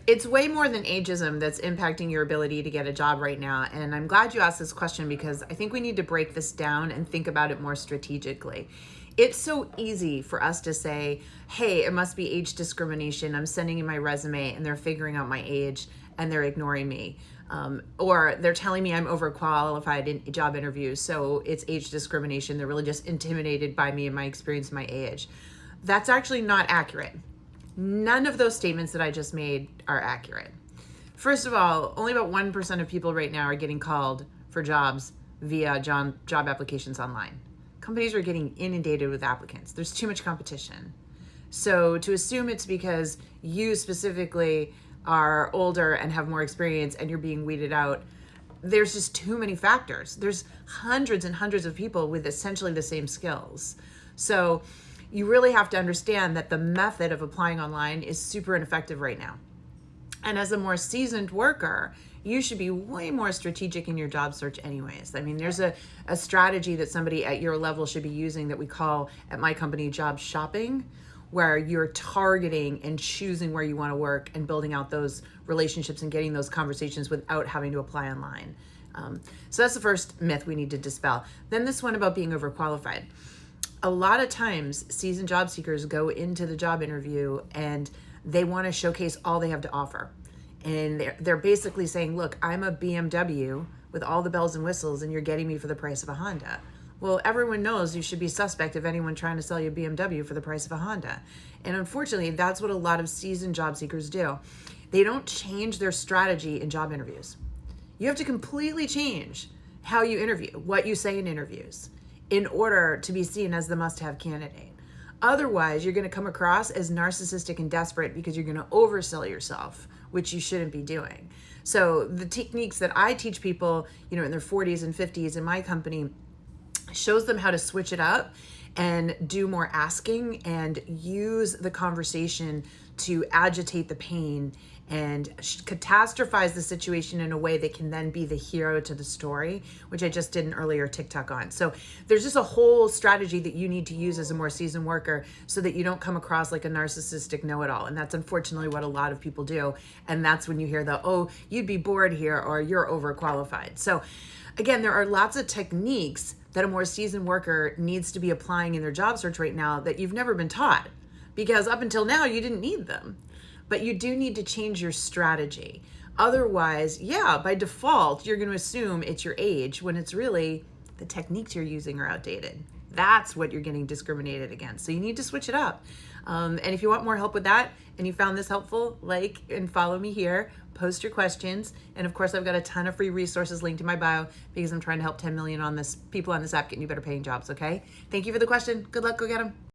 It's way more than ageism that's impacting your ability to get a job right now. And I'm glad you asked this question because I think we need to break this down and think about it more strategically. It's so easy for us to say, hey, it must be age discrimination. I'm sending in my resume and they're figuring out my age and they're ignoring me. Or they're telling me I'm overqualified in job interviews, so it's age discrimination. They're really just intimidated by me and my experience, my age. That's actually not accurate. None of those statements that I just made are accurate. First of all, only about 1% of people right now are getting called for jobs via job applications online. Companies are getting inundated with applicants. There's too much competition. So to assume it's because you specifically are older and have more experience and you're being weeded out, there's just too many factors. There's hundreds and hundreds of people with essentially the same skills. So you really have to understand that the method of applying online is super ineffective right now. And as a more seasoned worker, you should be way more strategic in your job search anyways. I mean, there's a strategy that somebody at your level should be using that we call at my company job shopping, where you're targeting and choosing where you want to work and building out those relationships and getting those conversations without having to apply online. So that's the first myth we need to dispel. Then this one about being overqualified. A lot of times seasoned job seekers go into the job interview and they want to showcase all they have to offer. And they're basically saying, look, I'm a BMW with all the bells and whistles and you're getting me for the price of a Honda. Well, everyone knows you should be suspect of anyone trying to sell you a BMW for the price of a Honda. And unfortunately, that's what a lot of seasoned job seekers do. They don't change their strategy in job interviews. You have to completely change how you interview, what you say in interviews, in order to be seen as the must-have candidate. Otherwise, you're going to come across as narcissistic and desperate because you're going to oversell yourself, which you shouldn't be doing. So the techniques that I teach people, in their 40s and 50s in my company shows them how to switch it up and do more asking and use the conversation to agitate the pain and catastrophize the situation in a way that can then be the hero to the story, which I just did an earlier TikTok on. So there's just a whole strategy that you need to use as a more seasoned worker so that you don't come across like a narcissistic know-it-all. And that's unfortunately what a lot of people do. And that's when you hear the, oh, you'd be bored here or you're overqualified. So again, there are lots of techniques that a more seasoned worker needs to be applying in their job search right now that you've never been taught, because up until now you didn't need them. But you do need to change your strategy. Otherwise, by default, you're going to assume it's your age when it's really the techniques you're using are outdated. That's what you're getting discriminated against. So you need to switch it up. And if you want more help with that and you found this helpful, like and follow me here, post your questions. And of course, I've got a ton of free resources linked in my bio because I'm trying to help 10 million people on this app get new, better paying jobs, okay? Thank you for the question. Good luck. Go get them.